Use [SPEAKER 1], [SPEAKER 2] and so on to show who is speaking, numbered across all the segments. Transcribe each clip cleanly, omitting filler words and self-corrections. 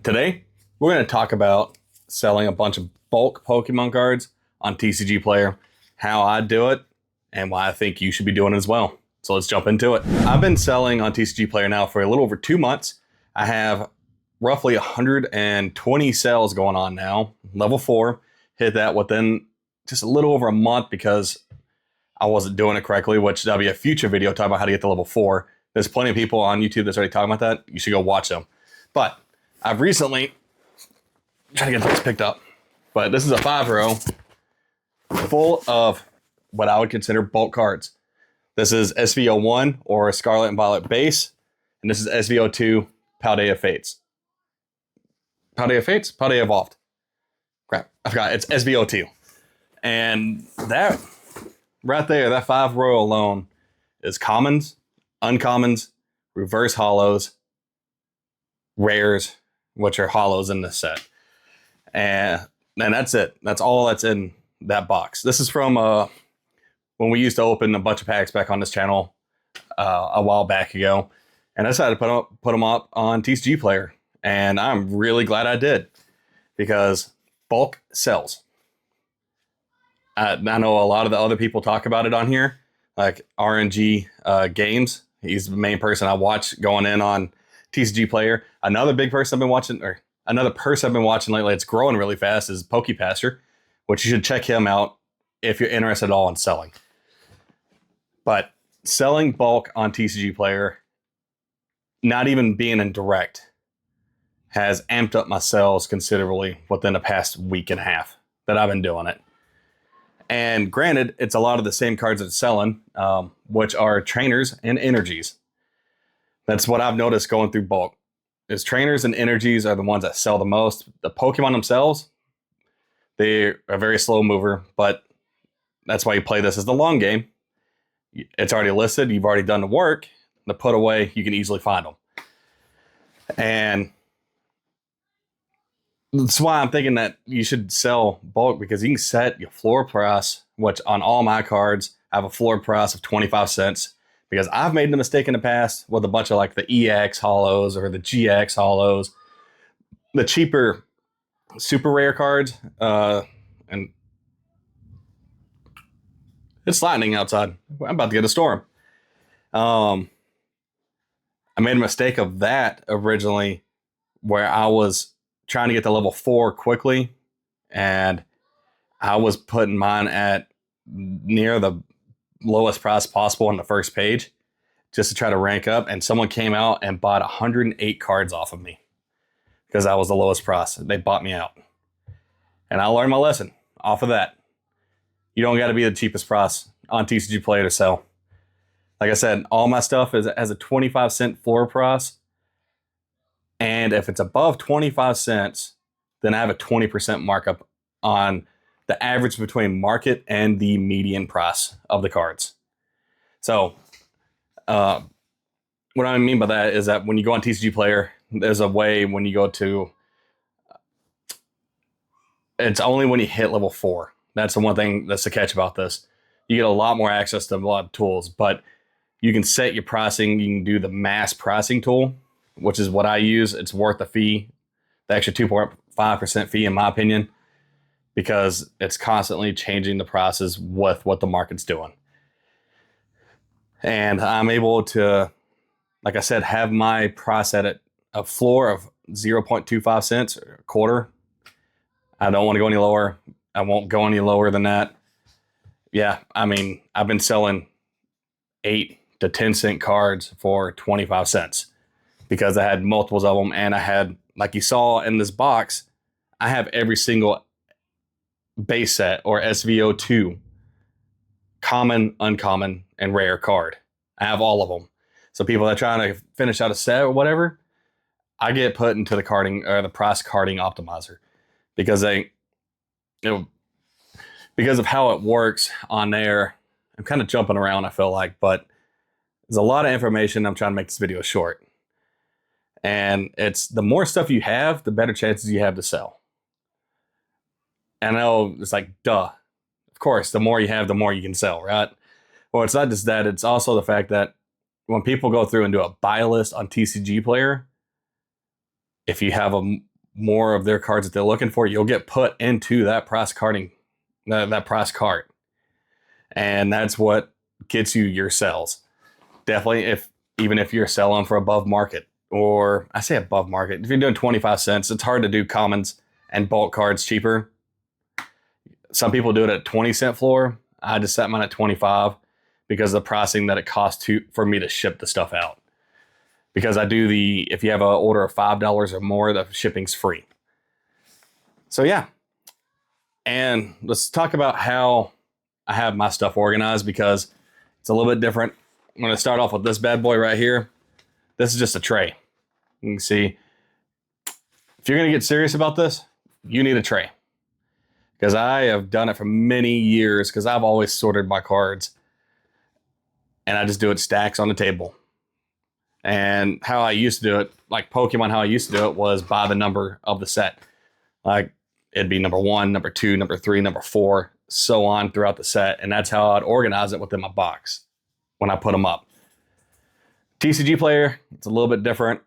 [SPEAKER 1] Today, we're going to talk about selling a bunch of bulk Pokemon cards on TCGplayer, how I do it, and why I think you should be doing it as well. So let's jump into it. I've been selling on TCGplayer now for a little over 2 months. I have roughly 120 sales going on now. Level 4, hit that within just a little over a month because I wasn't doing it correctly, which that'll be a future video talking about how to get to level 4. There's plenty of people on YouTube that's already talking about that. You should go watch them. But I've recently, trying to get this picked up, but this is a 5-row full of what I would consider bulk cards. This is SVO1 or Scarlet and Violet base, and this is SVO2 Paldea Fates. Paldea Fates? Paldea Evolved. Crap, I forgot. It's SVO2. And that right there, that 5-row alone is commons, uncommons, reverse hollows, rares, which are hollows in this set. And that's it. That's all that's in that box. This is from when we used to open a bunch of packs back on this channel a while back ago. And I decided to put them up on TCGplayer. And I'm really glad I did because bulk sells. I know a lot of the other people talk about it on here, like RNG Games. He's the main person I watch going in on TCGplayer. Another big person I've been watching, or another person I've been watching lately, it's growing really fast, is PokePaster, which you should check him out if you're interested at all in selling. But selling bulk on TCGplayer, not even being in direct, has amped up my sales considerably within the past week and a half that I've been doing it. And granted, it's a lot of the same cards that it's selling, which are trainers and energies. That's what I've noticed going through bulk. Is trainers and energies are the ones that sell the most. The Pokemon themselves, they're a very slow mover, but that's why you play this as the long game. It's already listed. You've already done the work. The put away, you can easily find them. And that's why I'm thinking that you should sell bulk, because you can set your floor price, which on all my cards, I have a floor price of 25 cents. Because I've made the mistake in the past with a bunch of like the EX hollows or the GX hollows, the cheaper super rare cards, and it's lightning outside. I'm about to get a storm. I made a mistake of that originally, where I was trying to get to level 4 quickly, and I was putting mine at near the lowest price possible on the first page just to try to rank up, and someone came out and bought 108 cards off of me because I was the lowest price. They bought me out, and I learned my lesson off of that. You don't got to be the cheapest price on TCGplayer to sell. Like I said, all my stuff has a 25 cent floor price, and if it's above 25 cents, then I have a 20% markup on the average between market and the median price of the cards. So what I mean by that is that when you go on TCGplayer, there's a way when you go to, it's only when you hit level 4. That's the one thing that's the catch about this. You get a lot more access to a lot of tools, but you can set your pricing. You can do the mass pricing tool, which is what I use. It's worth the fee, the extra 2.5% fee in my opinion, because it's constantly changing the prices with what the market's doing. And I'm able to, like I said, have my price at a floor of 0.25 cents or a quarter. I don't want to go any lower. I won't go any lower than that. Yeah, I mean, I've been selling 8 to 10 cent cards for 25 cents because I had multiples of them. And I had, like you saw in this box, I have every single base set or SVO2 common, uncommon, and rare card. I have all of them. So people that are trying to finish out a set or whatever, I get put into the carding or the price carding optimizer because because of how it works on there. I'm kind of jumping around, I feel like, but there's a lot of information. I'm trying to make this video short. And it's the more stuff you have, the better chances you have to sell. And I know it's like, duh. Of course, the more you have, the more you can sell, right? Well, it's not just that. It's also the fact that when people go through and do a buy list on TCGplayer, if you have more of their cards that they're looking for, you'll get put into that price carding, that price cart. And that's what gets you your sells. Definitely, even if you're selling for above market, or I say above market, if you're doing 25 cents, it's hard to do commons and bulk cards cheaper. Some people do it at 20-cent floor. I just set mine at 25 because of the pricing that it costs for me to ship the stuff out. Because I do if you have an order of $5 or more, the shipping's free. So yeah. And let's talk about how I have my stuff organized, because it's a little bit different. I'm going to start off with this bad boy right here. This is just a tray. You can see, if you're going to get serious about this, you need a tray. Because I have done it for many years, because I've always sorted my cards. And I just do it stacks on the table. And how I used to do it, like Pokemon, how I used to do it was by the number of the set. Like, it'd be number 1, number 2, number 3, number 4, so on throughout the set. And that's how I'd organize it within my box when I put them up. TCGplayer, it's a little bit different.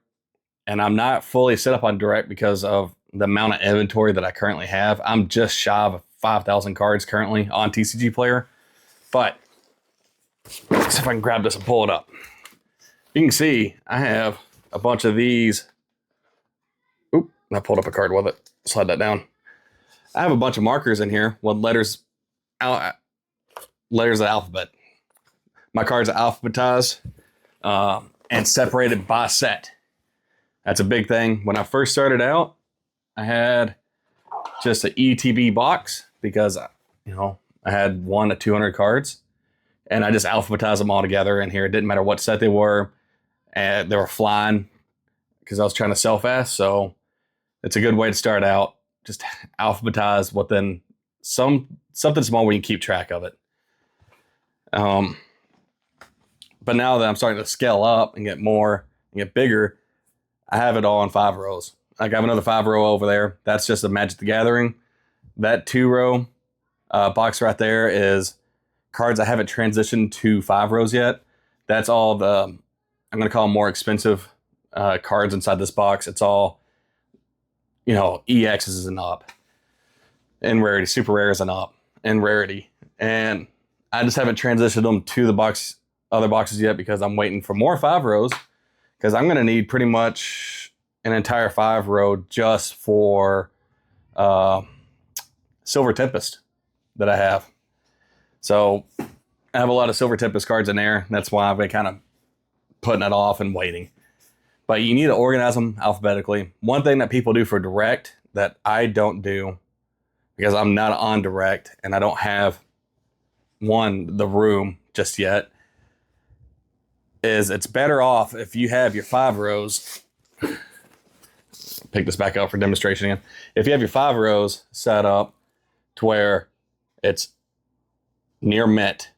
[SPEAKER 1] And I'm not fully set up on direct because of the amount of inventory that I currently have. I'm just shy of 5,000 cards currently on TCGplayer. But let's see if I can grab this and pull it up. You can see I have a bunch of these. Oop, I pulled up a card with it. Slide that down. I have a bunch of markers in here with letters of the alphabet. My cards are alphabetized and separated by set. That's a big thing. When I first started out, I had just an ETB box because, you know, I had 1 to 200 cards, and I just alphabetized them all together in here. It didn't matter what set they were, and they were flying because I was trying to sell fast. So it's a good way to start out. Just alphabetize within something small where you can keep track of it. But now that I'm starting to scale up and get more and get bigger, I have it all in 5 rows. Like, I have another 5 row over there. That's just a Magic the Gathering. That 2 row box right there is cards I haven't transitioned to 5 rows yet. That's all the, I'm going to call them more expensive cards inside this box. It's all, you know, EXs and up, and rarity, super rares and up, and rarity. And I just haven't transitioned them to the other boxes yet because I'm waiting for more 5 rows, because I'm going to need pretty much an entire 5 row just for Silver Tempest that I have. So I have a lot of Silver Tempest cards in there. That's why I've been kind of putting it off and waiting. But you need to organize them alphabetically. One thing that people do for direct that I don't do, because I'm not on direct and I don't have the room just yet, is it's better off if you have your 5 rows. Pick this back up for demonstration again. If you have your 5 rows set up to where it's near mint,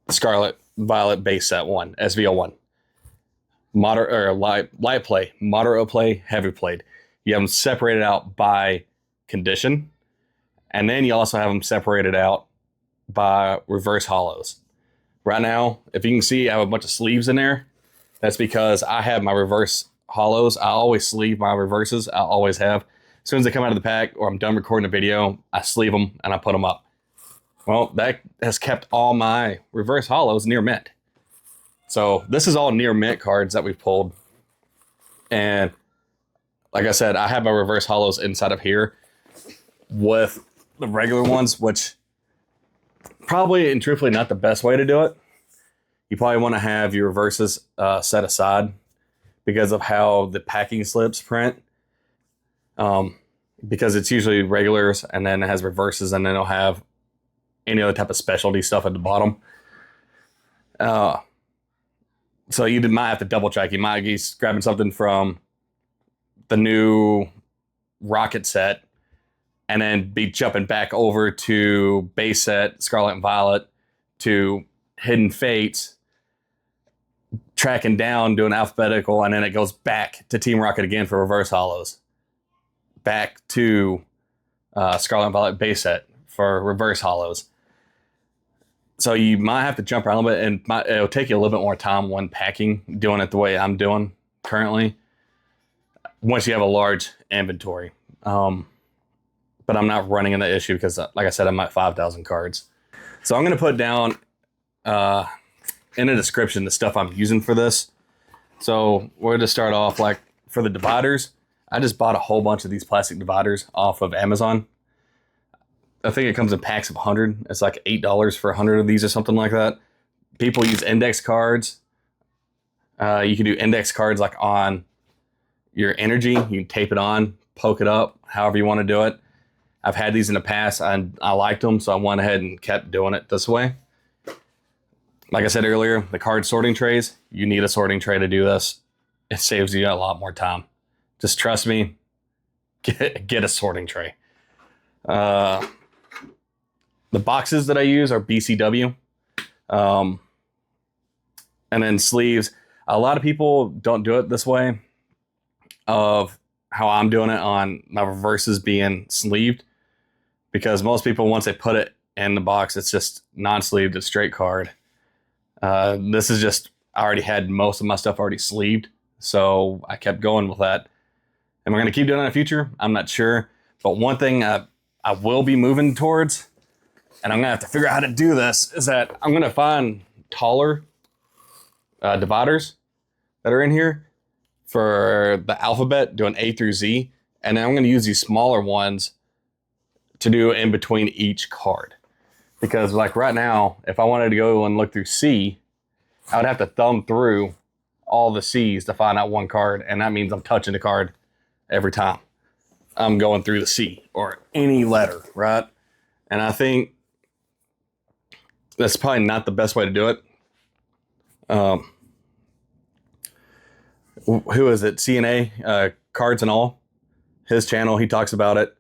[SPEAKER 1] Scarlet Violet base set 1, SVO1, moderate or light play, moderate play, heavy played. You have them separated out by condition, and then you also have them separated out by reverse hollows. Right now, if you can see, I have a bunch of sleeves in there. That's because I have my reverse hollows. I always sleeve my reverses. I always have. As soon as they come out of the pack or I'm done recording a video, I sleeve them and I put them up. Well, that has kept all my reverse hollows near mint. So this is all near mint cards that we've pulled. And like I said, I have my reverse hollows inside of here with the regular ones, which probably and truthfully not the best way to do it. You probably want to have your reverses set aside because of how the packing slips print. Because it's usually regulars and then it has reverses, and then it'll have any other type of specialty stuff at the bottom. So you might have to double check. You might be grabbing something from the new Rocket set and then be jumping back over to base set Scarlet and Violet to Hidden Fates, tracking down, doing alphabetical, and then it goes back to Team Rocket again for reverse hollows. Back to Scarlet and Violet base set for reverse hollows. So you might have to jump around a little bit, and it'll take you a little bit more time when packing, doing it the way I'm doing currently. once you have a large inventory. But I'm not running into the issue because, like I said, I'm at 5,000 cards. So I'm going to put down in the description the stuff I'm using for this. So we're going to start off, like for the dividers, I just bought a whole bunch of these plastic dividers off of Amazon. I think it comes in packs of 100. It's like $8 for 100 of these or something like that. People use index cards. You can do index cards like on your energy. You can tape it on, poke it up, however you want to do it. I've had these in the past. I liked them, so I went ahead and kept doing it this way. Like I said earlier, the card sorting trays, you need a sorting tray to do this. It saves you a lot more time. Just trust me, get a sorting tray. The boxes that I use are BCW. And then sleeves. A lot of people don't do it this way of how I'm doing it on my reverses being sleeved. Because most people, once they put it in the box, it's just non-sleeved, it's straight card. This is just, I already had most of my stuff already sleeved, so I kept going with that. And we're going to keep doing it in the future. I'm not sure. But one thing I will be moving towards, and I'm going to have to figure out how to do this, is that I'm going to find taller dividers that are in here for the alphabet, doing A through Z. And then I'm going to use these smaller ones to do in between each card. Because like right now, if I wanted to go and look through C, I would have to thumb through all the C's to find out one card. And that means I'm touching the card every time I'm going through the C or any letter, right? And I think that's probably not the best way to do it. Who is it? CNA, Cards and All. His channel, he talks about it.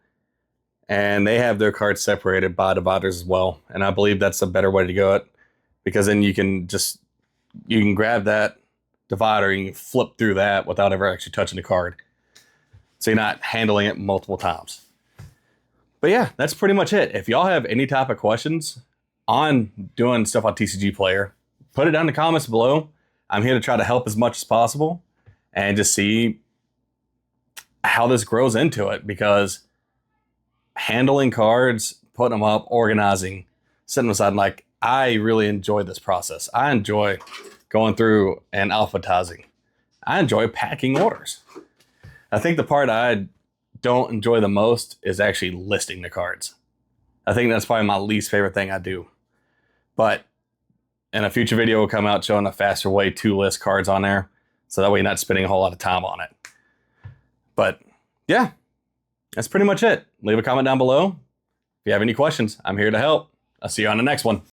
[SPEAKER 1] And they have their cards separated by dividers as well. And I believe that's a better way to go it, because then you can grab that divider and you can flip through that without ever actually touching the card. So you're not handling it multiple times. But yeah, that's pretty much it. If y'all have any type of questions on doing stuff on TCG Player, put it down in the comments below. I'm here to try to help as much as possible and just see how this grows into it, because handling cards, putting them up, organizing, setting them aside, like I really enjoy this process. I enjoy going through and alphabetizing. I enjoy packing orders. I think the part I don't enjoy the most is actually listing the cards. I think that's probably my least favorite thing I do. But in a future video will come out showing a faster way to list cards on there, so that way you're not spending a whole lot of time on it. But yeah, that's pretty much it. Leave a comment down below. If you have any questions, I'm here to help. I'll see you on the next one.